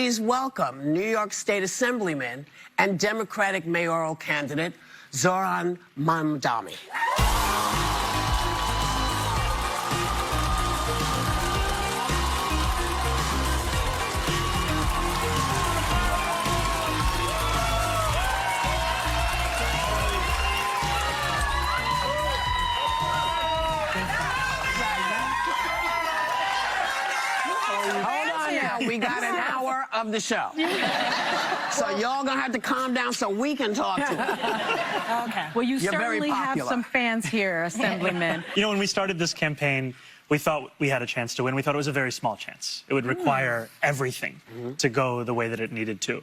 Please welcome New York State Assemblyman and Democratic mayoral candidate Zohran Mamdani. Hold on now, we got an hour of the show. So y'all gonna have to calm down so we can talk to you. Okay. Well, you certainly have some fans here, Assemblyman. You know, when we started this campaign, we thought we had a chance to win. We thought it was a very small chance. It would require everything to go the way that it needed to.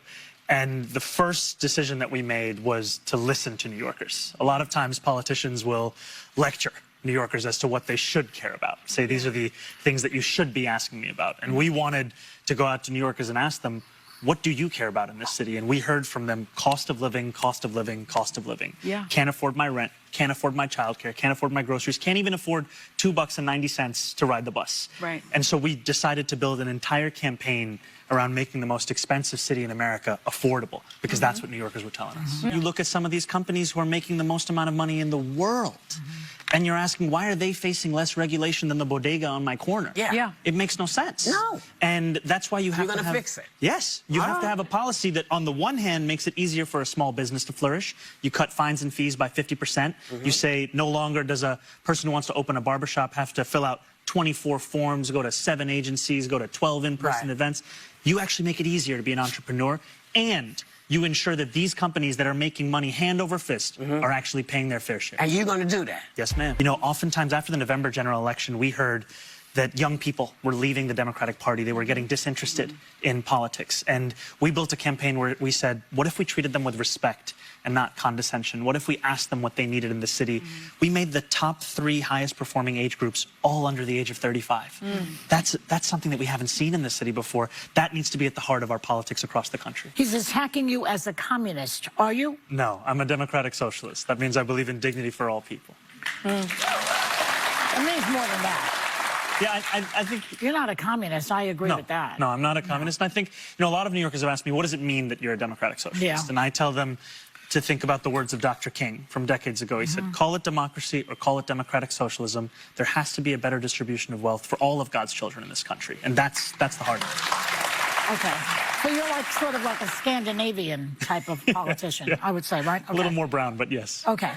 And the first decision that we made was to listen to New Yorkers. A lot of times politicians will lecture New Yorkers as to what they should care about. Say, these are the things that you should be asking me about. And we wanted to go out to New Yorkers and ask them, what do you care about in this city? And we heard from them, cost of living, cost of living, cost of living. Yeah. Can't afford my rent, can't afford my childcare, can't afford my groceries, can't even afford $2.90 to ride the bus. Right. And so we decided to build an entire campaign around making the most expensive city in America affordable, because that's what New Yorkers were telling us. You look at some of these companies who are making the most amount of money in the world, and you're asking, why are they facing less regulation than the bodega on my corner? Yeah. It makes no sense. No. And that's why you have You're to gonna have... fix it. Yes. You have to have a policy that, on the one hand, makes it easier for a small business to flourish. You cut fines and fees by 50%. You say no longer does a person who wants to open a barbershop have to fill out 24 forms, go to 7 agencies, go to 12 in-person events. You actually make it easier to be an entrepreneur, and you ensure that these companies that are making money hand over fist are actually paying their fair share. And you're gonna do that? Yes, ma'am. You know, oftentimes after the November general election, we heard that young people were leaving the Democratic Party. They were getting disinterested in politics. And we built a campaign where we said, what if we treated them with respect and not condescension? What if we asked them what they needed in the city? We made the top 3 highest performing age groups all under the age of 35. That's something that we haven't seen in the city before. That needs to be at the heart of our politics across the country. He's attacking you as a communist. Are you? No, I'm a democratic socialist. That means I believe in dignity for all people. It means more than that. Yeah, I think... You're not a communist. I agree with that. No, I'm not a communist. And I think, you know, a lot of New Yorkers have asked me, what does it mean that you're a democratic socialist? Yeah. And I tell them to think about the words of Dr. King from decades ago. He said, call it democracy or call it democratic socialism. There has to be a better distribution of wealth for all of God's children in this country. And that's the heart of it. Okay. So you're like sort of like a Scandinavian type of politician, I would say, right? Okay. A little more brown, but yes. Okay.